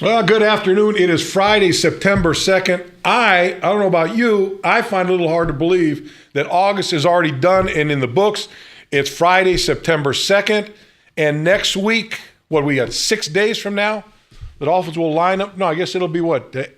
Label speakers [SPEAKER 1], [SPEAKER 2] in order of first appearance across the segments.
[SPEAKER 1] Well, good afternoon. It is Friday, September 2nd. I don't know about you, I find it a little hard to believe that August is already done and in the books. It's Friday, September 2nd, and next week, we got 6 days from now, the Dolphins will line up. No, I guess it'll be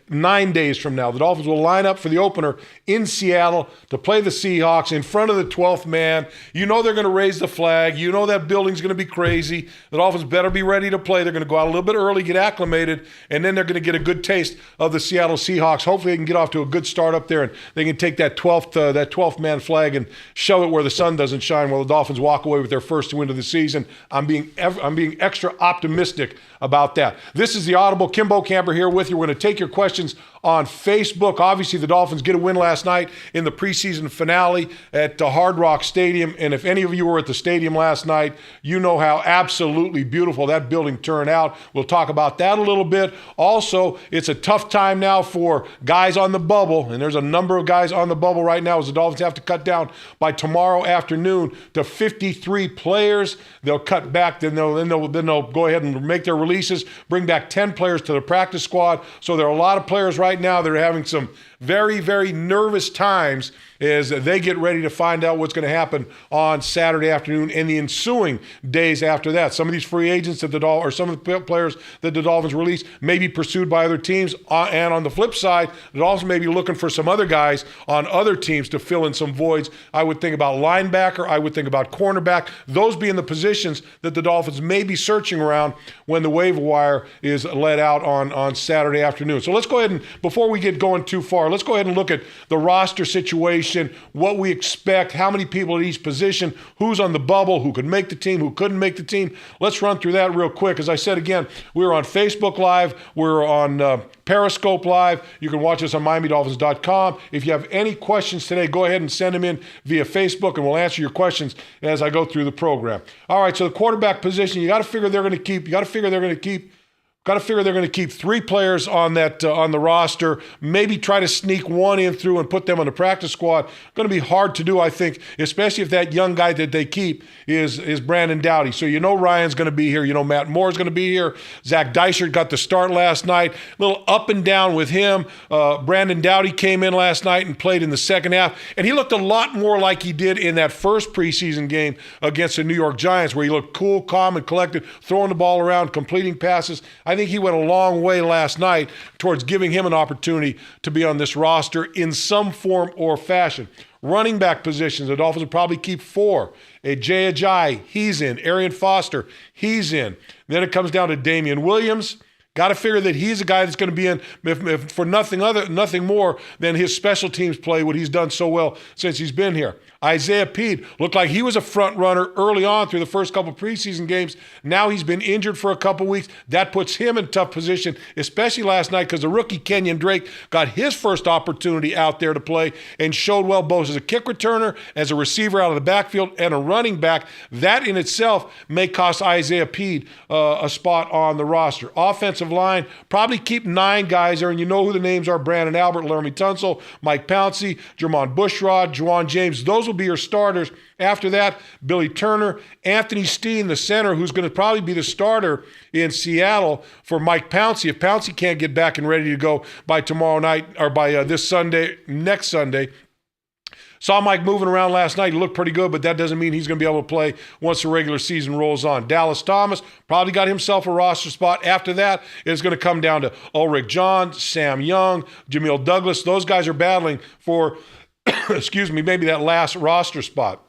[SPEAKER 1] 9 days from now. The Dolphins will line up for the opener in Seattle to play the Seahawks in front of the 12th man. You know they're going to raise the flag. You know that building's going to be crazy. The Dolphins better be ready to play. They're going to go out a little bit early, get acclimated, and then they're going to get a good taste of the Seattle Seahawks. Hopefully they can get off to a good start up there, and they can take that 12th man flag and shove it where the sun doesn't shine while the Dolphins walk away with their first win of the season. I'm being extra optimistic about that. This is the Audible. Kim Bokamper here with you. We're going to take your questions on Facebook. Obviously, the Dolphins get a win last night in the preseason finale at Hard Rock Stadium. And if any of you were at the stadium last night, you know how absolutely beautiful that building turned out. We'll talk about that a little bit. Also, it's a tough time now for guys on the bubble, and there's a number of guys on the bubble right now as the Dolphins have to cut down by tomorrow afternoon to 53 players. They'll cut back, then they'll go ahead and make their releases, bring back 10 players to the practice squad. So there are a lot of players right now that are having some very, very nervous times as they get ready to find out what's going to happen on Saturday afternoon and the ensuing days after that. Some of these free agents or some of the players that the Dolphins release may be pursued by other teams. And on the flip side, the Dolphins may be looking for some other guys on other teams to fill in some voids. I would think about linebacker. I would think about cornerback. Those being the positions that the Dolphins may be searching around when the waiver wire is let out on Saturday afternoon. So let's go ahead and, before we get going too far, let's go ahead and look at the roster situation, what we expect, how many people at each position, who's on the bubble, who could make the team, who couldn't make the team. Let's run through that real quick. As I said again, we're on Facebook Live, we're on Periscope Live. You can watch us on MiamiDolphins.com. If you have any questions today, go ahead and send them in via Facebook, and we'll answer your questions as I go through the program. All right, so the quarterback position, you got to figure they're going to keep 3 players on the roster, maybe try to sneak one in through and put them on the practice squad. Going to be hard to do, I think, especially if that young guy that they keep is Brandon Doughty. So you know Ryan's going to be here. You know Matt Moore's going to be here. Zach Dysert got the start last night. A little up and down with him. Brandon Doughty came in last night and played in the second half, and he looked a lot more like he did in that first preseason game against the New York Giants, where he looked cool, calm, and collected, throwing the ball around, completing passes. I think he went a long way last night towards giving him an opportunity to be on this roster in some form or fashion. Running back positions, the Dolphins will probably keep 4. Jay Ajayi, he's in. Arian Foster, he's in. Then it comes down to Damian Williams. Got to figure that he's a guy that's going to be in if for nothing more than his special teams play, what he's done so well since he's been here. Isaiah Pead looked like he was a front runner early on through the first couple preseason games. Now he's been injured for a couple weeks. That puts him in a tough position, especially last night because the rookie Kenyon Drake got his first opportunity out there to play and showed well both as a kick returner, as a receiver out of the backfield, and a running back. That in itself may cost Isaiah Pead a spot on the roster. Offensive line, probably keep 9 guys there, and you know who the names are: Brandon Albert, Laramie Tunsil, Mike Pouncey, Jermon Bushrod, Juwan James. Those will be your starters. After that, Billy Turner, Anthony Steen, the center, who's going to probably be the starter in Seattle for Mike Pouncey. If Pouncey can't get back and ready to go by tomorrow night or by next Sunday. Saw Mike moving around last night. He looked pretty good, but that doesn't mean he's going to be able to play once the regular season rolls on. Dallas Thomas probably got himself a roster spot. After that, it's going to come down to Ulrich Johns, Sam Young, Jamil Douglas. Those guys are battling for, maybe that last roster spot.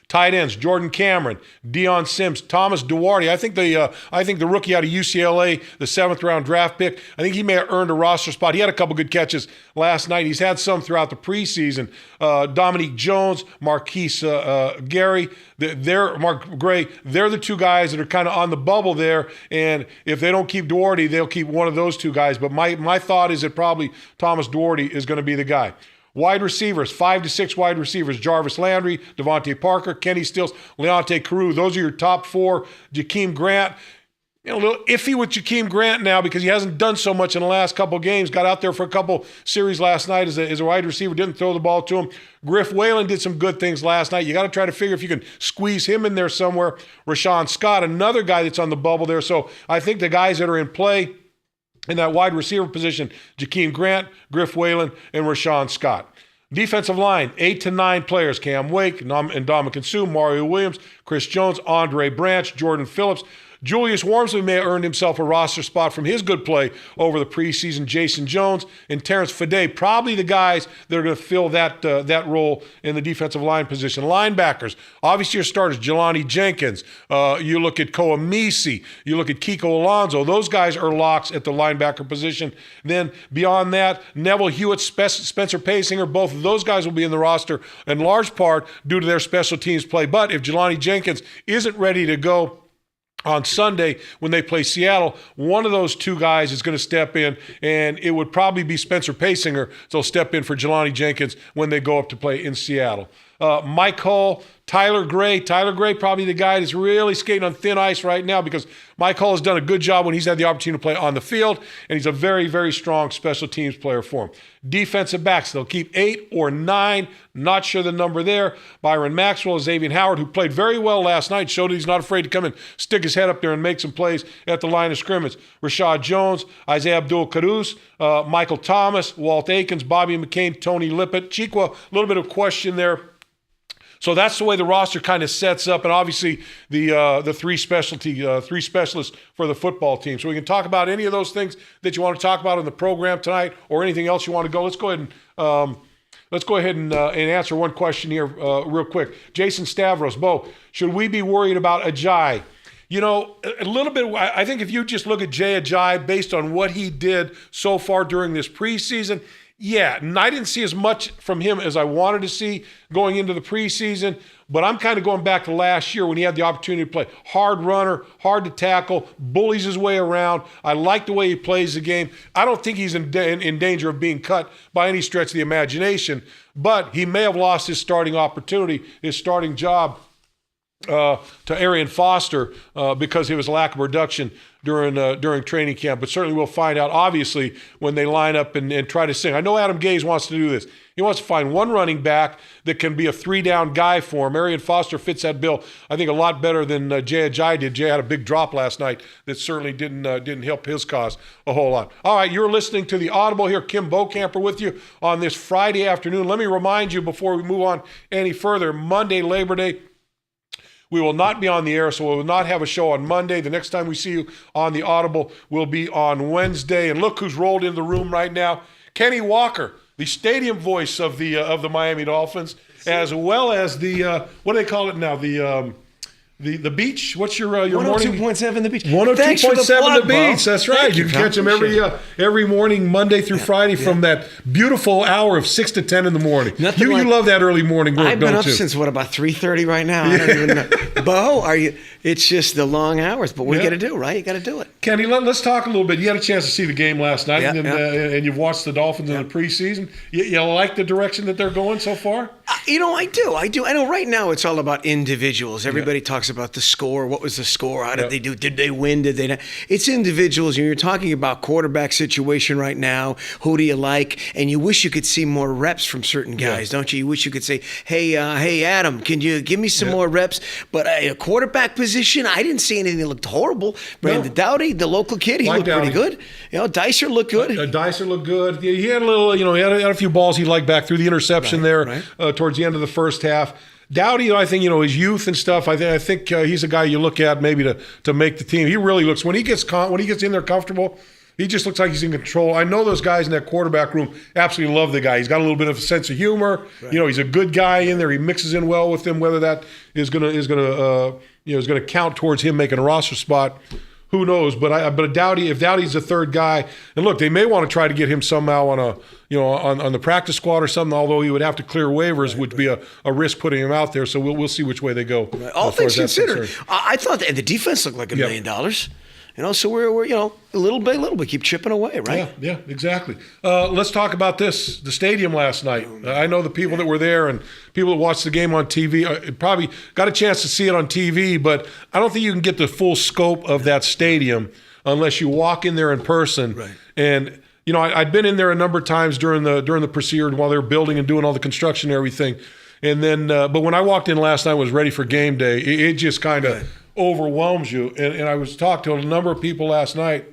[SPEAKER 1] Tight ends: Jordan Cameron, Deion Sims, Thomas Duarte. I think the rookie out of UCLA, the 7th round draft pick, I think he may have earned a roster spot. He had a couple good catches last night. He's had some throughout the preseason. Dominique Jones, Marquise Gary, Mark Gray. They're the 2 guys that are kind of on the bubble there. And if they don't keep Duarte, they'll keep one of those 2 guys. But my thought is that probably Thomas Duarte is going to be the guy. Wide receivers, 5 to 6 wide receivers: Jarvis Landry, Devontae Parker, Kenny Stills, Leonte Carroo. Those are your top 4. Jakeem Grant, a little iffy with Jakeem Grant now because he hasn't done so much in the last couple games. Got out there for a couple series last night as a wide receiver, didn't throw the ball to him. Griff Whalen did some good things last night. You got to try to figure if you can squeeze him in there somewhere. Rashawn Scott, another guy that's on the bubble there. So I think the guys that are in play in that wide receiver position, Jakeem Grant, Griff Whalen, and Rashawn Scott. Defensive line, 8 to 9 players. Cam Wake, Ndamukong Suh, Mario Williams, Chris Jones, Andre Branch, Jordan Phillips. Julius Wormsley may have earned himself a roster spot from his good play over the preseason. Jason Jones and Terrence Fede, probably the guys that are going to fill that role in the defensive line position. Linebackers, obviously your starters, Jelani Jenkins. You look at Koa Misi. You look at Kiko Alonso. Those guys are locks at the linebacker position. Then beyond that, Neville Hewitt, Spencer Pasinger, both of those guys will be in the roster in large part due to their special teams play. But if Jelani Jenkins isn't ready to go on Sunday when they play Seattle, one of those two guys is going to step in, and it would probably be Spencer Pasinger. So step in for Jelani Jenkins when they go up to play in Seattle. Mike Hull, Tyler Gray. Tyler Gray probably the guy that's really skating on thin ice right now because Mike Hull has done a good job when he's had the opportunity to play on the field, and he's a very, very strong special teams player for him. Defensive backs, they'll keep 8 or 9, not sure the number there. Byron Maxwell, Xavier Howard, who played very well last night, showed that he's not afraid to come and stick his head up there and make some plays at the line of scrimmage. Rashad Jones, Isaiah Abdul-Kadus, Michael Thomas, Walt Aikens, Bobby McCain, Tony Lippett. Chikwa, a little bit of question there. So that's the way the roster kind of sets up, and obviously the three specialists for the football team. So we can talk about any of those things that you want to talk about in the program tonight, or anything else you want to go. Let's go ahead and answer one question here real quick. Jason Stavros, Bo, should we be worried about Ajayi? You know, a little bit. I think if you just look at Jay Ajayi based on what he did so far during this preseason. Yeah, and I didn't see as much from him as I wanted to see going into the preseason, but I'm kind of going back to last year when he had the opportunity to play. Hard runner, hard to tackle, bullies his way around. I like the way he plays the game. I don't think he's in danger of being cut by any stretch of the imagination, but he may have lost his starting opportunity, his starting job to Arian Foster because of his lack of production during training camp. But certainly we'll find out, obviously, when they line up and try to sing. I know Adam Gase wants to do this. He wants to find one running back that can be a 3-down guy for him. Arian Foster fits that bill, I think, a lot better than Jay Ajayi did. Jay had a big drop last night that certainly didn't help his cause a whole lot. All right, you're listening to the Audible here. Kim Bokamper with you on this Friday afternoon. Let me remind you before we move on any further, Monday, Labor Day, we will not be on the air, so we will not have a show on Monday. The next time we see you on the Audible will be on Wednesday. And look who's rolled into the room right now. Kenny Walker, the stadium voice of the Miami Dolphins, as well as the, what do they call it now? The beach. What's your morning?
[SPEAKER 2] 102.7 The Beach.
[SPEAKER 1] 102.7 The Beach. That's right. You can catch them every morning, Monday through Friday, from that beautiful hour of 6 to 10 in the morning. You love that early morning work,
[SPEAKER 2] I've been up since about 3:30 right now. I don't even know. Bo, are you? It's just the long hours, but we got to do right. You got to do it.
[SPEAKER 1] Kenny, let's talk a little bit. You had a chance to see the game last night, and you've watched the Dolphins in the preseason. You like the direction that they're going so far?
[SPEAKER 2] I do. I know right now it's all about individuals. Everybody talks about the score. What was the score? How did they do? Did they win? Did they not? It's individuals. You're talking about quarterback situation right now. Who do you like? And you wish you could see more reps from certain guys, don't you? You wish you could say, hey, Adam, can you give me some more reps? But a quarterback position, I didn't see anything that looked horrible. Brandon Doughty, the local kid, he looked pretty good. Dicer looked good.
[SPEAKER 1] Dicer looked good. He had a little, he had a few balls he liked back through the interception towards the end of the first half. Doughty, I think, his youth and stuff, I think he's a guy you look at maybe to make the team. He really looks, when he gets in there comfortable, he just looks like he's in control. I know those guys in that quarterback room absolutely love the guy. He's got a little bit of a sense of humor. Right. He's a good guy in there. He mixes in well with them. Whether that is going to count towards him making a roster spot, who knows? But Doughty, if Doughty's the third guy, and look, they may want to try to get him somehow on the practice squad or something. Although he would have to clear waivers, would be a risk putting him out there. So we'll see which way they go.
[SPEAKER 2] All things considered, I thought the defense looked like $1 million. So we're a little bit keep chipping away, right?
[SPEAKER 1] Yeah, exactly. Let's talk about the stadium last night. I know the people that were there and people that watched the game on TV probably got a chance to see it on TV, but I don't think you can get the full scope of that stadium unless you walk in there in person.
[SPEAKER 2] Right.
[SPEAKER 1] And I'd been in there a number of times during the procedure while they were building and doing all the construction and everything. And then, but when I walked in last night, was ready for game day. It just kind of overwhelms you. And I was talking to a number of people last night,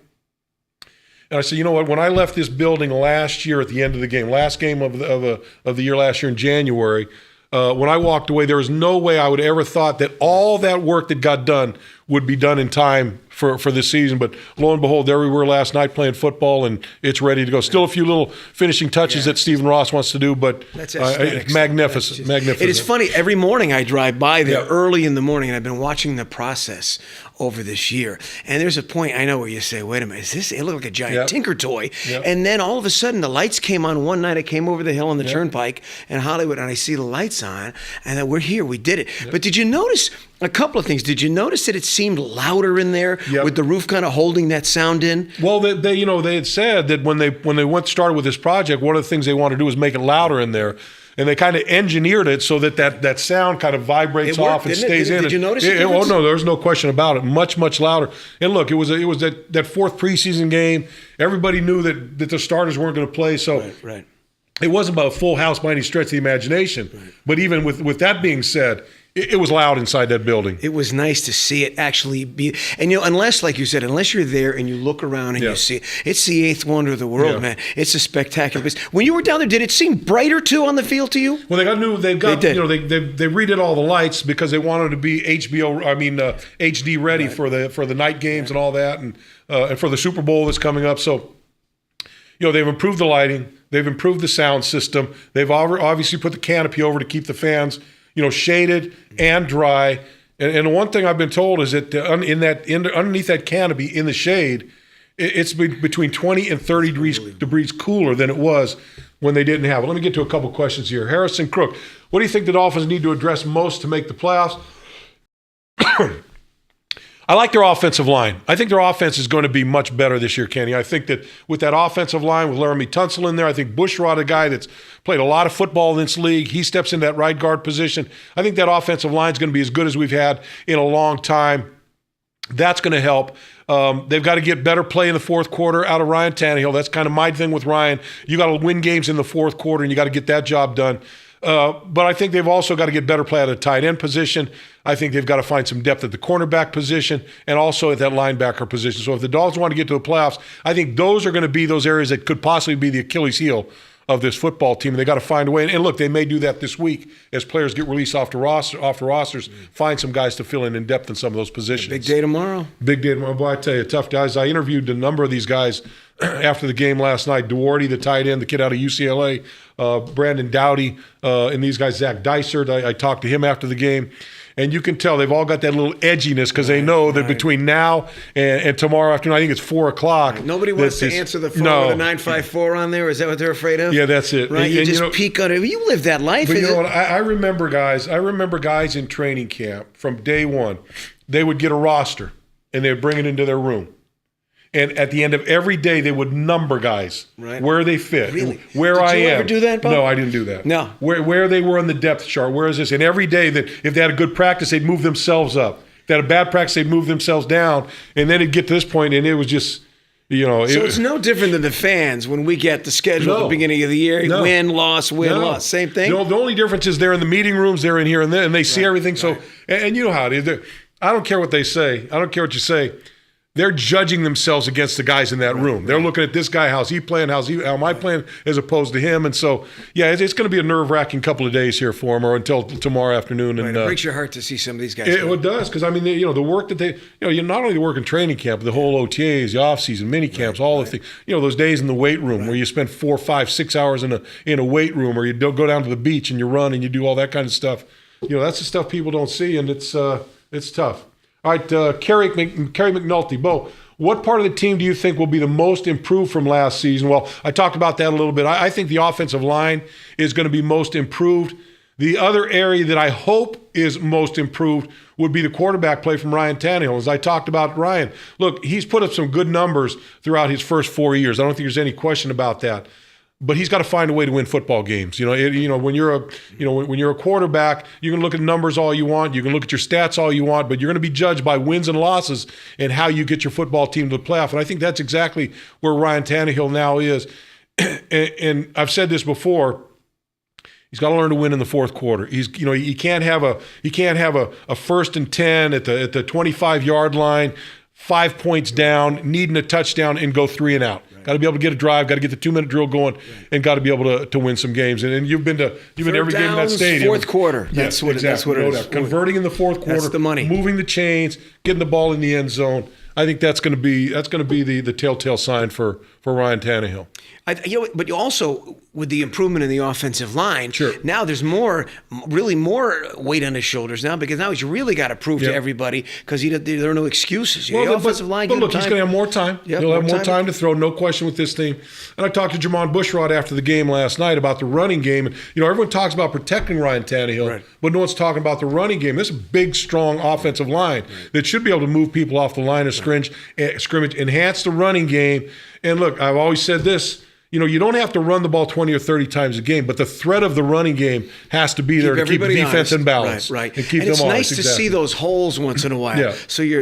[SPEAKER 1] and I said, you know what? When I left this building last year at the end of the game, last game of the year last year in January, when I walked away, there was no way I would ever thought that all that work that got done would be done in time for this season. But lo and behold, there we were last night playing football, and it's ready to go. Still a few little finishing touches that Stephen Ross wants to do, but
[SPEAKER 2] that's
[SPEAKER 1] magnificent. Magnificent.
[SPEAKER 2] It is funny. Every morning I drive by there early in the morning, and I've been watching the process over this year. And there's a point I know where you say, wait a minute, it looked like a giant Tinker toy. And then all of a sudden the lights came on one night. I came over the hill on the Turnpike in Hollywood, and I see the lights on, and then we're here, we did it. But did you notice a couple of things? Did you notice that it seemed louder in there with the roof kind of holding that sound in?
[SPEAKER 1] Well, they had said that when they started with this project, one of the things they wanted to do was make it louder in there. And they kind of engineered it so that sound kind of vibrates off and stays in.
[SPEAKER 2] Did you notice it?
[SPEAKER 1] Oh, no, there's no question about it. Much, much louder. And look, it was that fourth preseason game. Everybody knew that the starters weren't going to play. So
[SPEAKER 2] right.
[SPEAKER 1] It wasn't about a full house by any stretch of the imagination. Right. But even with that being said, it was loud inside that building.
[SPEAKER 2] It was nice to see it actually be, and unless, like you said, unless you're there and you look around and you see it, it's the eighth wonder of the world, man. It's a spectacular place. When you were down there, did it seem brighter too on the field to you?
[SPEAKER 1] Well, they redid all the lights because they wanted to be HD ready for the night games and all that, and for the Super Bowl that's coming up. So, they've improved the lighting, they've improved the sound system, they've obviously put the canopy over to keep the fans shaded and dry. And the one thing I've been told is that underneath that canopy in the shade, it's between 20 and 30 degrees cooler than it was when they didn't have it. Let me get to a couple questions here. Harrison Crook, what do you think the Dolphins need to address most to make the playoffs? I like their offensive line. I think their offense is going to be much better this year, Kenny. I think that with that offensive line, with Laramie Tunsil in there, I think Bushrod, a guy that's played a lot of football in this league, he steps into that right guard position. I think that offensive line is going to be as good as we've had in a long time. That's going to help. They've got to get better play in the fourth quarter out of Ryan Tannehill. That's kind of my thing with Ryan. You got to win games in the fourth quarter, and you got to get that job done. But I think they've also got to get better play at a tight end position. I think they've got to find some depth at the cornerback position and also at that linebacker position. So if the Dolphins want to get to the playoffs, I think those are going to be those areas that could possibly be the Achilles heel of this football team. And they got to find a way. And look, they may do that this week as players get released off the rosters, find some guys to fill in depth in some of those positions.
[SPEAKER 2] Big day tomorrow.
[SPEAKER 1] Big day tomorrow. Boy, I tell you, tough guys. I interviewed a number of these guys after the game last night. Duarte, the tight end, the kid out of UCLA, Brandon Doughty, and these guys, Zach Dysert. I talked to him after the game. And you can tell they've all got that little edginess because they know that between now and tomorrow afternoon, I think it's 4 o'clock.
[SPEAKER 2] Right. Nobody wants to answer the phone with a 954 on there. Is that what they're afraid of?
[SPEAKER 1] Yeah, that's it.
[SPEAKER 2] Right, you just peek on it. You live that life.
[SPEAKER 1] But you know what? I remember guys in training camp from day one. They would get a roster, and they would bring it into their room. And at the end of every day, they would number guys, where they fit, where I am.
[SPEAKER 2] Did you ever do that, Bob?
[SPEAKER 1] No, I didn't do that.
[SPEAKER 2] No.
[SPEAKER 1] Where they were on the depth chart, where is this? And every day, that if they had a good practice, they'd move themselves up. If they had a bad practice, they'd move themselves down. And then it'd get to this point, and it was just, So
[SPEAKER 2] it's no different than the fans when we get the schedule at the beginning of the year. Win, loss, win, loss. Same thing?
[SPEAKER 1] The only difference is they're in the meeting rooms, they're in here, and they see everything. So, and you know how it is. I don't care what they say. I don't care what you say. They're judging themselves against the guys in that room. They're looking at this guy, how's he playing, how am I playing, as opposed to him. And so, it's going to be a nerve-wracking couple of days here for them, or until tomorrow afternoon. And
[SPEAKER 2] it breaks your heart to see some of these guys.
[SPEAKER 1] It does, because, the work that they, not only the work in training camp, but the whole OTAs, the off-season, mini camps, all the things. Those days in the weight room where you spend 4, 5, 6 hours in a weight room, or you don't go down to the beach and you run and you do all that kind of stuff. That's the stuff people don't see, and it's tough. All right, Kerry McNulty. Bo, what part of the team do you think will be the most improved from last season? Well, I talked about that a little bit. I think the offensive line is going to be most improved. The other area that I hope is most improved would be the quarterback play from Ryan Tannehill. As I talked about Ryan, look, he's put up some good numbers throughout his first 4 years. I don't think there's any question about that. But he's got to find a way to win football games. When you're a quarterback, you can look at numbers all you want, you can look at your stats all you want, but you're going to be judged by wins and losses and how you get your football team to the playoff. And I think that's exactly where Ryan Tannehill now is. And I've said this before. He's got to learn to win in the fourth quarter. He can't have a 1st and 10 at the 25-yard line, 5 points down, needing a touchdown, and go 3 and out. Right. Got to be able to get a drive. Got to get the 2-minute drill going, and got to be able to win some games. And you've been to every game in that stadium.
[SPEAKER 2] Fourth quarter. That's what it is.
[SPEAKER 1] Converting in the fourth quarter.
[SPEAKER 2] That's the money.
[SPEAKER 1] Moving the chains, getting the ball in the end zone. I think that's going to be the telltale sign for Ryan Tannehill.
[SPEAKER 2] But you also, with the improvement in the offensive line,
[SPEAKER 1] sure.
[SPEAKER 2] Now there's really more weight on his shoulders now, because now he's really got to prove to everybody, because there are no excuses. The offensive line.
[SPEAKER 1] But look, he's going to have more time. He'll have more time to throw, no question, with this team. And I talked to Jermon Bushrod after the game last night about the running game. And everyone talks about protecting Ryan Tannehill, right, but no one's talking about the running game. This is a big, strong offensive line that should be able to move people off the line of scrimmage, enhance the running game. And look, I've always said this. You don't have to run the ball 20 or 30 times a game, but the threat of the running game has to be there to keep the defense in balance.
[SPEAKER 2] Right.
[SPEAKER 1] And keep
[SPEAKER 2] and it's
[SPEAKER 1] them
[SPEAKER 2] nice to see those holes once in a while.
[SPEAKER 1] Yeah.
[SPEAKER 2] So you're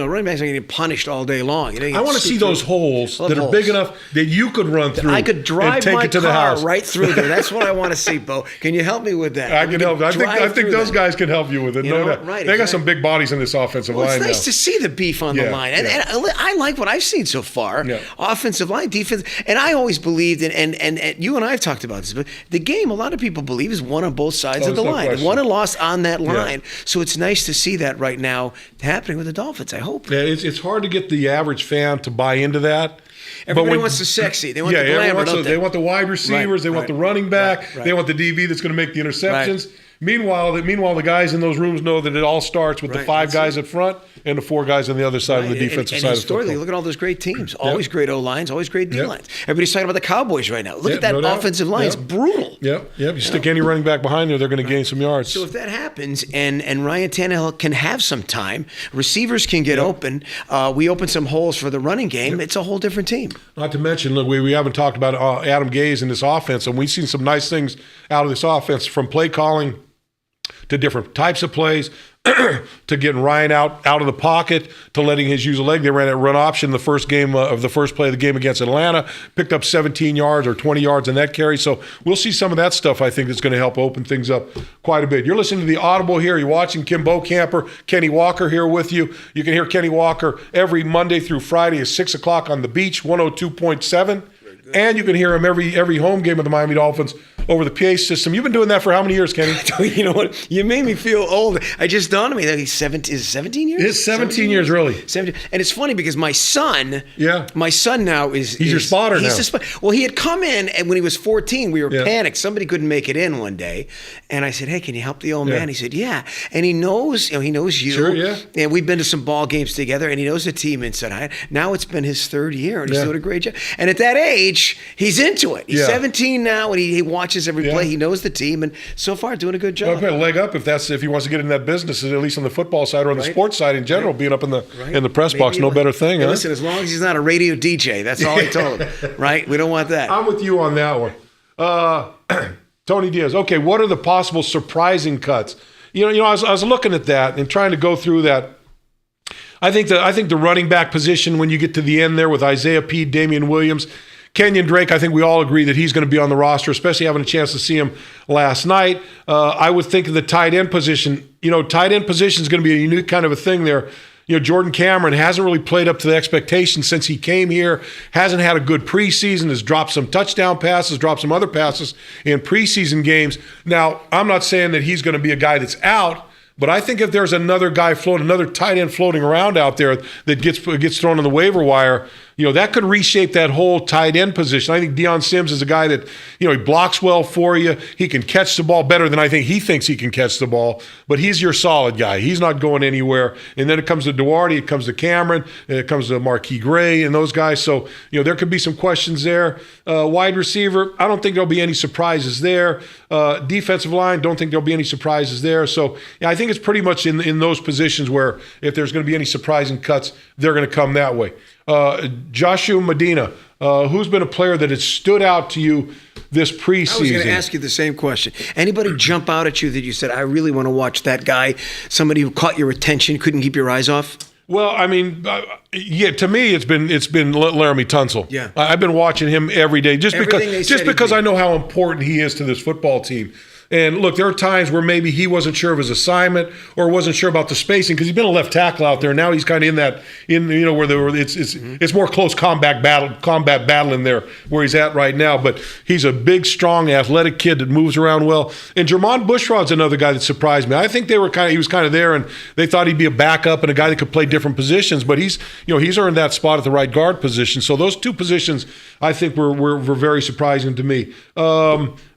[SPEAKER 2] running backs are getting punished all day long.
[SPEAKER 1] I want to see those holes that are big enough that you could run through.
[SPEAKER 2] I could drive
[SPEAKER 1] and take
[SPEAKER 2] my
[SPEAKER 1] it to the
[SPEAKER 2] car
[SPEAKER 1] house.
[SPEAKER 2] Right through there. That's what I want to see, Bo. Can you help me with that?
[SPEAKER 1] I can help. I think those guys can help you with it. No doubt.
[SPEAKER 2] Right,
[SPEAKER 1] they got some big bodies in this offensive line.
[SPEAKER 2] It's nice to see the beef on the line, and I like what I've seen so far.
[SPEAKER 1] Yeah.
[SPEAKER 2] Offensive line, defense, and I always believed in and you and I have talked about this, but the game, a lot of people believe, is won on both sides of the line.
[SPEAKER 1] Question.
[SPEAKER 2] Won and lost on that line.
[SPEAKER 1] Yeah.
[SPEAKER 2] So it's nice to see that right now happening with the Dolphins, I hope.
[SPEAKER 1] Yeah, it's hard to get the average fan to buy into that.
[SPEAKER 2] Everybody wants the sexy. They want the glamour,
[SPEAKER 1] they want the wide receivers. They want the running back. They want the DB that's going to make the interceptions.
[SPEAKER 2] Right.
[SPEAKER 1] Meanwhile, the guys in those rooms know that it all starts with the 5 guys up front and the 4 guys on the other side of the defensive side of the football.
[SPEAKER 2] Look at all those great teams. Always great O-lines, always great D-lines. Everybody's talking about the Cowboys right now. Look at that offensive line. It's brutal.
[SPEAKER 1] Yep. You stick any running back behind there, they're going to gain some yards.
[SPEAKER 2] So if that happens and Ryan Tannehill can have some time, receivers can get open, we open some holes for the running game, it's a whole different team.
[SPEAKER 1] Not to mention, look, we haven't talked about Adam Gase and this offense, and we've seen some nice things out of this offense, from play calling to different types of plays, to getting Ryan out of the pocket, to letting his use a leg. They ran that run option the first game of the first play of the game against Atlanta, picked up 17 yards or 20 yards in that carry. So we'll see some of that stuff, I think, that's going to help open things up quite a bit. You're listening to the Audible here. You're watching Kim Bokamper, Kenny Walker here with you. You can hear Kenny Walker every Monday through Friday at 6 o'clock on the Beach, 102.7. And you can hear him every home game of the Miami Dolphins over the PA system. You've been doing that for how many years, Kenny?
[SPEAKER 2] You know what? You made me feel old. I just dawned on me that he's 17 years?
[SPEAKER 1] It's 17 years, really.
[SPEAKER 2] 17. And it's funny because my son now is...
[SPEAKER 1] He's your spotter now.
[SPEAKER 2] Well, he had come in, and when he was 14, we were panicked. Somebody couldn't make it in one day. And I said, hey, can you help the old man? He said, yeah. And he knows you.
[SPEAKER 1] Sure, yeah.
[SPEAKER 2] And we've been to some ball games together, and he knows the team inside out. Now it's been his 3rd year, and he's doing a great job. And at that age, he's into it. He's 17 now, and he watches every play. He knows the team, and so far doing a good job.
[SPEAKER 1] Well, a leg up if he wants to get in that business, at least on the football side or on the sports side in general, being up in the press box, no better thing.
[SPEAKER 2] Listen, as long as he's not a radio DJ, that's all he told him. Right? We don't want that.
[SPEAKER 1] I'm with you on that one. Tony Diaz. Okay, what are the possible surprising cuts? I was looking at that and trying to go through that. I think the running back position, when you get to the end there with Isaiah Pede, Damian Williams, Kenyon Drake, I think we all agree that he's going to be on the roster, especially having a chance to see him last night. I would think of the tight end position. Tight end position is going to be a unique kind of a thing there. Jordan Cameron hasn't really played up to the expectations since he came here, hasn't had a good preseason, has dropped some touchdown passes, dropped some other passes in preseason games. Now, I'm not saying that he's going to be a guy that's out, but I think if there's another guy another tight end floating around out there that gets thrown on the waiver wire, that could reshape that whole tight end position. I think Deion Sims is a guy that, he blocks well for you. He can catch the ball better than I think he thinks he can catch the ball, but he's your solid guy. He's not going anywhere. And then it comes to Duarte, it comes to Cameron, it comes to Marquis Gray and those guys. So, there could be some questions there. Wide receiver, I don't think there'll be any surprises there. Defensive line, don't think there'll be any surprises there. So, I think it's pretty much in those positions where if there's going to be any surprising cuts, they're going to come that way. Joshua Medina, who's been a player that has stood out to you this preseason?
[SPEAKER 2] I was going to ask you the same question. Anybody jump out at you that you said, I really want to watch that guy? Somebody who caught your attention, couldn't keep your eyes off?
[SPEAKER 1] Well, I mean, to me, it's been Laramie Tunsil.
[SPEAKER 2] Yeah,
[SPEAKER 1] I've been watching him every day just because I know how important he is to this football team. And look, there are times where maybe he wasn't sure of his assignment or wasn't sure about the spacing because he's been a left tackle out there. Now he's kind of where it's more close combat battle in there where he's at right now. But he's a big, strong, athletic kid that moves around well. And Jermon Bushrod's another guy that surprised me. I think he was kind of there, and they thought he'd be a backup and a guy that could play different positions. But he's earned that spot at the right guard position. So those two positions, I think, were very surprising to me.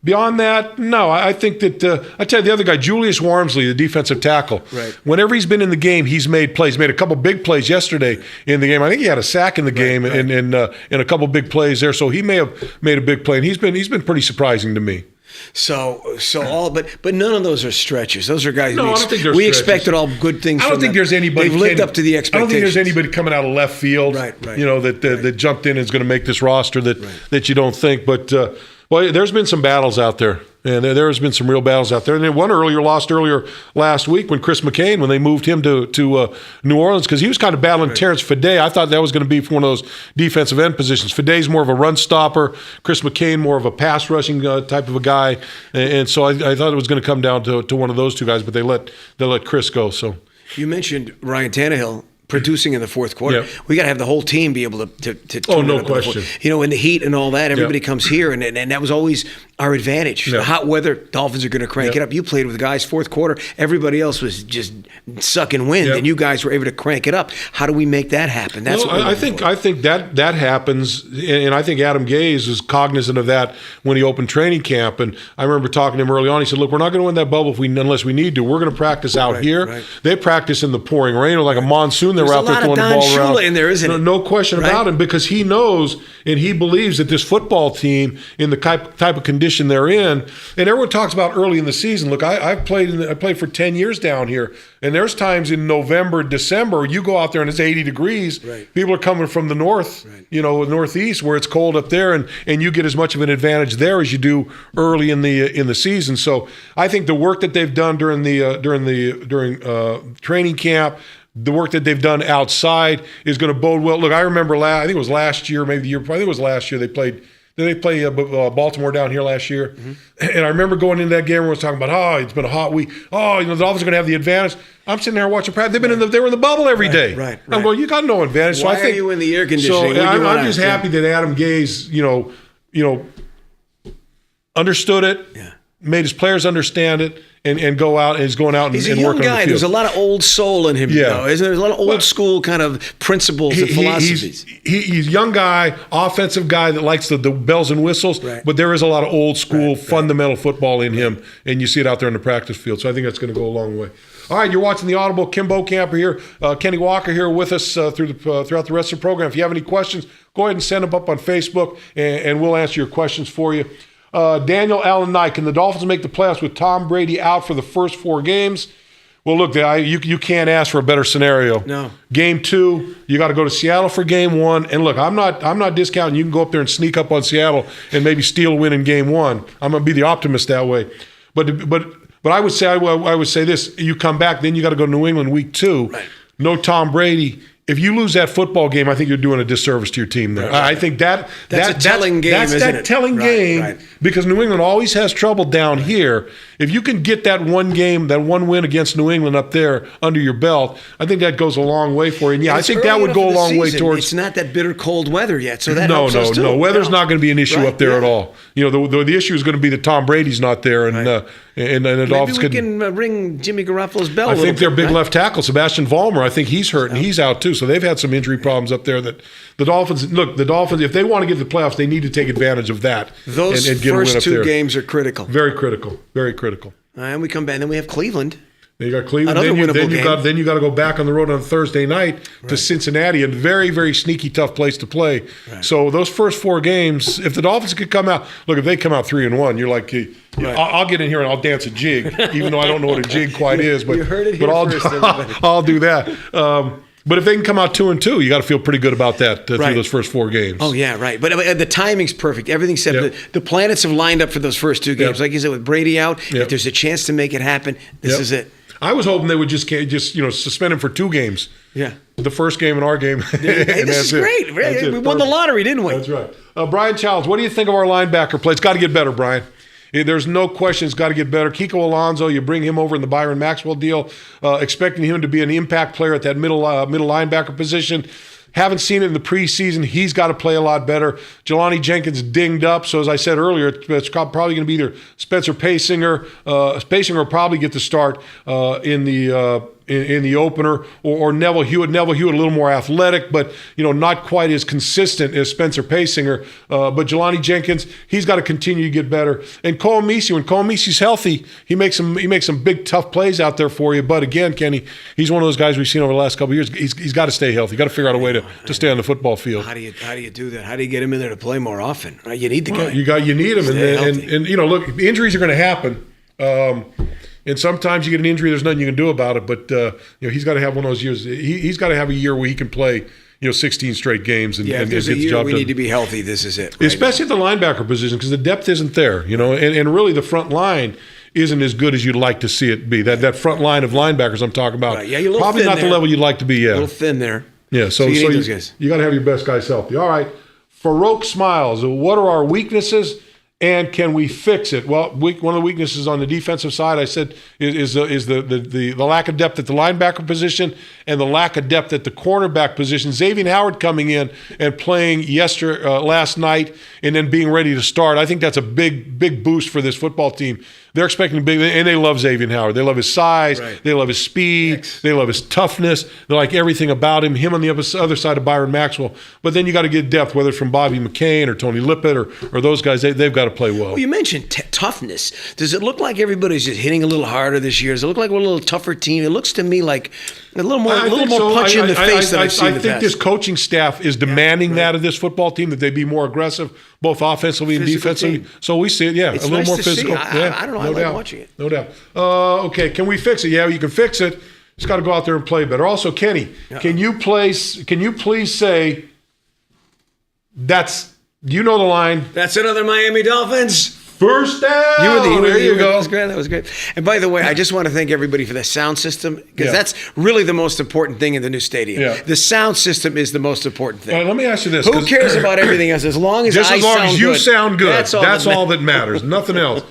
[SPEAKER 1] Beyond that, no. I think that I tell you, the other guy, Julius Wormsley, the defensive tackle.
[SPEAKER 2] Right.
[SPEAKER 1] Whenever he's been in the game, he's made plays. Made a couple big plays yesterday in the game. I think he had a sack in the game and a couple big plays there. So he may have made a big play, and he's been pretty surprising to me.
[SPEAKER 2] But none of those are stretches. Those are guys.
[SPEAKER 1] No, I don't think they're
[SPEAKER 2] we
[SPEAKER 1] stretches.
[SPEAKER 2] Expected all good things.
[SPEAKER 1] I don't think there's anybody.
[SPEAKER 2] They've lived up to the expectations.
[SPEAKER 1] I don't think there's anybody coming out of left field.
[SPEAKER 2] Right.
[SPEAKER 1] That jumped in and is going to make this roster that you don't think. But there's been some battles out there. And there has been some real battles out there. And then lost earlier last week when Chris McCain, when they moved him to New Orleans, because he was kind of battling Terrence Fede. I thought that was going to be for one of those defensive end positions. Fede's more of a run stopper. Chris McCain more of a pass rushing type of a guy. And so I thought it was going to come down to one of those two guys, but they let Chris go. So
[SPEAKER 2] you mentioned Ryan Tannehill producing in the fourth quarter.
[SPEAKER 1] Yep.
[SPEAKER 2] We got to have the whole team be able to
[SPEAKER 1] no question.
[SPEAKER 2] In the heat and all that, everybody comes here, and that was always our advantage.
[SPEAKER 1] Yep.
[SPEAKER 2] The hot weather, Dolphins are going to crank it up. You played with guys fourth quarter. Everybody else was just sucking wind, and you guys were able to crank it up. How do we make that happen? That's what
[SPEAKER 1] I think that happens, and I think Adam Gase was cognizant of that when he opened training camp. And I remember talking to him early on. He said, "Look, we're not going to win that bubble unless we need to. We're going to practice out here." Right. They practice in the pouring rain, or like a monsoon. They were out there throwing the ball around.
[SPEAKER 2] In there, isn't it?
[SPEAKER 1] No question about it, because he knows and he believes that this football team, in the type of condition they're in, and everyone talks about early in the season. Look, I played for 10 years down here, and there's times in November, December, you go out there and it's 80 degrees.
[SPEAKER 2] Right.
[SPEAKER 1] People are coming from the north, northeast, where it's cold up there, and you get as much of an advantage there as you do early in the season. So I think the work that they've done during training camp, the work that they've done outside is going to bode well. Look, I remember I think it was last year, maybe the year. I think it was last year they played. They play Baltimore down here last year, and I remember going into that game. Everyone was talking about, it's been a hot week. The Dolphins are going to have the advantage. I'm sitting there watching practice. They were in the bubble every day.
[SPEAKER 2] Right.
[SPEAKER 1] I'm going, you got no advantage.
[SPEAKER 2] Why
[SPEAKER 1] so I think,
[SPEAKER 2] are you in the air conditioning?
[SPEAKER 1] So I'm just happy that Adam Gase, understood it.
[SPEAKER 2] Yeah.
[SPEAKER 1] Made his players understand it and go out and he's going out and working on the field.
[SPEAKER 2] He's a young guy. There's a lot of old soul in him, though, isn't there? There's a lot of old school kind of principles and philosophies.
[SPEAKER 1] He's a young guy, offensive guy that likes the bells and whistles, but there is a lot of old school fundamental football in him, and you see it out there in the practice field. So I think that's going to go a long way. All right, you're watching the Audible. Kim Bokamper here, Kenny Walker here with us throughout the rest of the program. If you have any questions, go ahead and send them up on Facebook, and we'll answer your questions for you. Daniel Allen Knight, can the Dolphins make the playoffs with Tom Brady out for the first 4 games? Well, look, you can't ask for a better scenario.
[SPEAKER 2] No.
[SPEAKER 1] Game 2, you got to go to Seattle for game 1. And look, I'm not discounting. You can go up there and sneak up on Seattle and maybe steal a win in game 1. I'm going to be the optimist that way. But I would say this: you come back, then you got to go to New England week 2. Right. No Tom Brady. If you lose that football game, I think you're doing a disservice to your team there. Right. I think that's
[SPEAKER 2] a telling game.
[SPEAKER 1] That's that telling game because New England always has trouble down here. If you can get that one game, that one win against New England up there under your belt, I think that goes a long way for you. And I think that would go a long way towards.
[SPEAKER 2] It's not that bitter cold weather yet, so that helps us too.
[SPEAKER 1] No. Weather's not going to be an issue up there at all. The issue is going to be that Tom Brady's not there, and And the
[SPEAKER 2] Maybe
[SPEAKER 1] Dolphins
[SPEAKER 2] we can ring Jimmy Garoppolo's bell.
[SPEAKER 1] I think their big
[SPEAKER 2] right?
[SPEAKER 1] left tackle, Sebastian Vollmer, I think he's hurt and he's out too. So they've had some injury problems up there. That the Dolphins, if they want to get to the playoffs, they need to take advantage of that.
[SPEAKER 2] Those
[SPEAKER 1] and get a win
[SPEAKER 2] first
[SPEAKER 1] up
[SPEAKER 2] two
[SPEAKER 1] there.
[SPEAKER 2] games are critical.
[SPEAKER 1] Very critical. Very critical.
[SPEAKER 2] And we come back, and then we have Cleveland.
[SPEAKER 1] You got Cleveland.
[SPEAKER 2] Another winnable
[SPEAKER 1] Then
[SPEAKER 2] game.
[SPEAKER 1] you got to go back on the road on Thursday night to Cincinnati, a very, very sneaky, tough place to play.
[SPEAKER 2] Right.
[SPEAKER 1] So those first 4 games, if the Dolphins could come out, if they come out 3-1, you're like, I'll get in here and I'll dance a jig, even though I don't know what a jig quite is. But
[SPEAKER 2] you heard it here
[SPEAKER 1] but
[SPEAKER 2] first,
[SPEAKER 1] I'll do that. But if they can come out 2-2, you got to feel pretty good about that through those first 4 games.
[SPEAKER 2] Oh yeah, right. But the timing's perfect. Everything's set.
[SPEAKER 1] Yep.
[SPEAKER 2] The planets have lined up for those first 2 games.
[SPEAKER 1] Yep.
[SPEAKER 2] Like you said, with Brady out,
[SPEAKER 1] Yep.
[SPEAKER 2] if there's a chance to make it happen, this is it.
[SPEAKER 1] I was hoping they would just suspend him for 2 games.
[SPEAKER 2] Yeah.
[SPEAKER 1] The first game and our game.
[SPEAKER 2] Hey, this is great. We won the lottery, didn't we?
[SPEAKER 1] That's right. Brian Childs, what do you think of our linebacker play? It's got to get better, Brian. There's no question it's got to get better. Kiko Alonso, you bring him over in the Byron Maxwell deal, expecting him to be an impact player at that middle linebacker position. Haven't seen it in the preseason. He's got to play a lot better. Jelani Jenkins dinged up, so as I said earlier, it's probably going to be either Spencer Paysinger. Paysinger will probably get the start in the opener, or Neville Hewitt. Neville Hewitt a little more athletic, but not quite as consistent as Spencer Paysinger. But Jelani Jenkins, he's got to continue to get better. And Cole Messi, when Cole Messi's healthy, he makes some big tough plays out there for you. But again, Kenny, he's one of those guys we've seen over the last couple of years. He's got to stay healthy. Got to figure out a way to stay on the football field.
[SPEAKER 2] How do you do that? How do you get him in there to play more often? Right? You need the guy.
[SPEAKER 1] You need him, and look, injuries are going to happen. And sometimes you get an injury, there's nothing you can do about it. But he's got to have one of those years. He's got to have a year where he can play 16 straight games and
[SPEAKER 2] if there's
[SPEAKER 1] get
[SPEAKER 2] a
[SPEAKER 1] the
[SPEAKER 2] year
[SPEAKER 1] job
[SPEAKER 2] we
[SPEAKER 1] done.
[SPEAKER 2] need to be healthy, this is it. Right?
[SPEAKER 1] Especially at the linebacker position, because the depth isn't there. And really the front line isn't as good as you'd like to see it be. That front line of linebackers I'm talking about,
[SPEAKER 2] Right. Yeah, you're a little
[SPEAKER 1] probably
[SPEAKER 2] thin
[SPEAKER 1] not
[SPEAKER 2] there.
[SPEAKER 1] the level you'd like to be. Yeah,
[SPEAKER 2] A little thin there.
[SPEAKER 1] yeah. So
[SPEAKER 2] you need those guys.
[SPEAKER 1] You got to have your best guys healthy. All right, Farouk Smiles. What are our weaknesses? And can we fix it? Well, one of the weaknesses on the defensive side, I said, is the lack of depth at the linebacker position and the lack of depth at the cornerback position. Xavier Howard coming in and playing last night and then being ready to start. I think that's a big boost for this football team. They're expecting big, and they love Xavier Howard. They love his size. Right. They love his speed. They love his toughness. They like everything about him. Him on the other side of Byron Maxwell. But then you got to get depth, whether it's from Bobby McCain or Tony Lippett or those guys. They've got to play well.
[SPEAKER 2] Well, you mentioned toughness. Does it look like everybody's just hitting a little harder this year? Does it look like we're a little tougher team? It looks to me like a little more punch in the face than I've seen in the past.
[SPEAKER 1] I think this coaching staff is demanding that of this football team, that they be more aggressive, both offensively and defensively.
[SPEAKER 2] Team.
[SPEAKER 1] So we see it,
[SPEAKER 2] It's
[SPEAKER 1] a little
[SPEAKER 2] nice
[SPEAKER 1] more
[SPEAKER 2] to
[SPEAKER 1] physical.
[SPEAKER 2] See. I don't know. I like watching it.
[SPEAKER 1] No doubt. Okay, can we fix it? Yeah, you can fix it. Just got to go out there and play better. Also, Kenny, can you please say the line?
[SPEAKER 2] That's another Miami Dolphins.
[SPEAKER 1] First down.
[SPEAKER 2] There you go.
[SPEAKER 1] That
[SPEAKER 2] was great. And by the way, I just want to thank everybody for the sound system, because that's really the most important thing in the new stadium.
[SPEAKER 1] Yeah.
[SPEAKER 2] The sound system is the most important thing.
[SPEAKER 1] All right, let me ask you this.
[SPEAKER 2] Who cares about everything else? As long as
[SPEAKER 1] you sound good. That's all
[SPEAKER 2] that
[SPEAKER 1] that matters. Nothing else.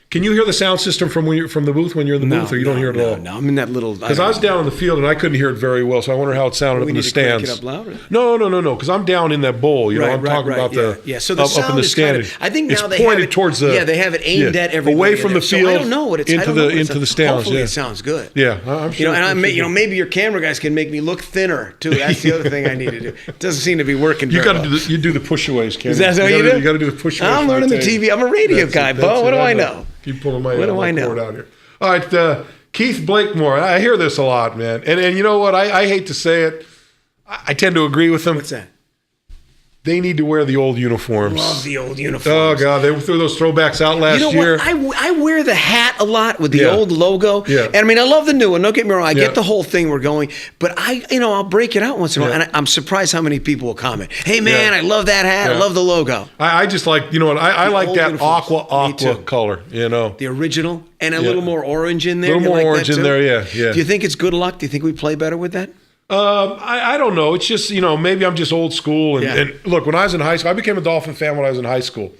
[SPEAKER 1] Can you hear the sound system from the booth when you're in the booth, or you don't hear it at all?
[SPEAKER 2] No, I'm in that little.
[SPEAKER 1] Because I was down on the field and I couldn't hear it very well, so I wonder how it sounded up in the stands.
[SPEAKER 2] Crank it up louder?
[SPEAKER 1] No. Because I'm down in that bowl. I'm talking about
[SPEAKER 2] So the sound
[SPEAKER 1] up in the
[SPEAKER 2] is
[SPEAKER 1] stand.
[SPEAKER 2] I think now
[SPEAKER 1] it's pointed towards the.
[SPEAKER 2] they have it aimed at everybody.
[SPEAKER 1] Away from the field.
[SPEAKER 2] So I don't know what it's
[SPEAKER 1] into the stands.
[SPEAKER 2] Hopefully it sounds good.
[SPEAKER 1] Yeah, I'm sure.
[SPEAKER 2] And maybe your camera guys can make me look thinner too. That's the other thing I need to do. It doesn't seem to be working.
[SPEAKER 1] You got to do the push-aways, Ken.
[SPEAKER 2] Is that what you do?
[SPEAKER 1] You got to do the push-aways.
[SPEAKER 2] I'm learning the TV. I'm a radio guy, Bo. What do I know?
[SPEAKER 1] Keep pulling my cord out here. All right, Keith Blakemore. I hear this a lot, man. And you know what? I hate to say it. I tend to agree with them.
[SPEAKER 2] What's that?
[SPEAKER 1] They need to wear the old uniforms.
[SPEAKER 2] Love the old uniforms.
[SPEAKER 1] Oh, God. They threw those throwbacks out last year.
[SPEAKER 2] I wear the hat a lot with the old logo.
[SPEAKER 1] Yeah.
[SPEAKER 2] And I mean, I love the new one. Don't get me wrong. I get the whole thing we're going. But I'll break it out once in a while. And I'm surprised how many people will comment. Hey, man, I love that hat. I love the logo.
[SPEAKER 1] I just like, I like that aqua color,
[SPEAKER 2] The original. And a little more orange in there.
[SPEAKER 1] A little more orange in there, yeah.
[SPEAKER 2] Do you think it's good luck? Do you think we play better with that?
[SPEAKER 1] I don't know. It's just, maybe I'm just old school. And look, when I was in high school, I became a Dolphin fan when I was in high school.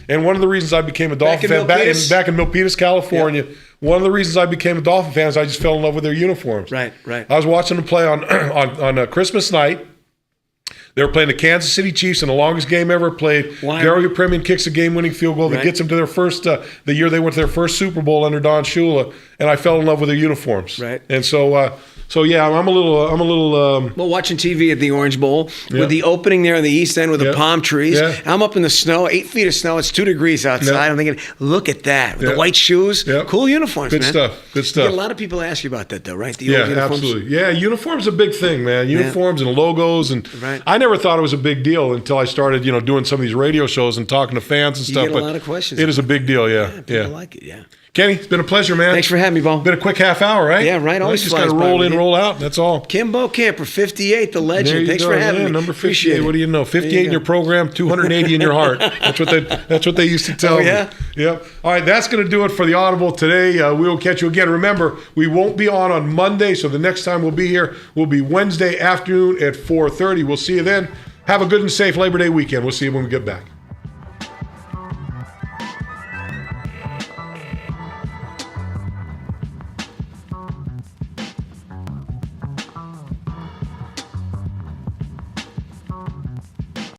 [SPEAKER 1] And one of the reasons I became a Dolphin fan back in Milpitas, California, one of the reasons I became a Dolphin fan is I just fell in love with their uniforms.
[SPEAKER 2] Right.
[SPEAKER 1] I was watching them play on Christmas night. They were playing the Kansas City Chiefs in the longest game ever played. Gary Premian kicks a game-winning field goal that gets them to their first, the year they went to their first Super Bowl under Don Shula, and I fell in love with their uniforms.
[SPEAKER 2] Right.
[SPEAKER 1] And so yeah, I'm a little.
[SPEAKER 2] Well, watching TV at the Orange Bowl with the opening there on the east end with the palm trees.
[SPEAKER 1] Yeah.
[SPEAKER 2] I'm up in the snow, 8 feet of snow. It's 2 degrees outside. I'm thinking, look at that. With the white shoes. Cool uniforms,
[SPEAKER 1] Good
[SPEAKER 2] man.
[SPEAKER 1] stuff. Good stuff.
[SPEAKER 2] You get a lot of people ask you about that, though, right? The old uniforms?
[SPEAKER 1] Absolutely. Yeah, uniforms a big thing, man. Uniforms and logos, and I never thought it was a big deal until I started, doing some of these radio shows and talking to fans and stuff.
[SPEAKER 2] You get a lot of questions.
[SPEAKER 1] It is a big deal. Yeah.
[SPEAKER 2] People like it. Yeah.
[SPEAKER 1] Kenny, it's been a pleasure, man.
[SPEAKER 2] Thanks for having me, Bo.
[SPEAKER 1] Been a quick half hour, right?
[SPEAKER 2] Yeah, right. Always
[SPEAKER 1] just got to roll in, roll out. That's all.
[SPEAKER 2] Kim Bokamper, 58, the legend. Thanks for having me.
[SPEAKER 1] Number 58. What do you know? 58 in your program, 280 in your heart. That's what they used to tell me.
[SPEAKER 2] Yeah.
[SPEAKER 1] Yep. All right, that's going to do it for the Audible today. We will catch you again. Remember, we won't be on Monday, so the next time we'll be here will be Wednesday afternoon at 4:30. We'll see you then. Have a good and safe Labor Day weekend. We'll see you when we get back.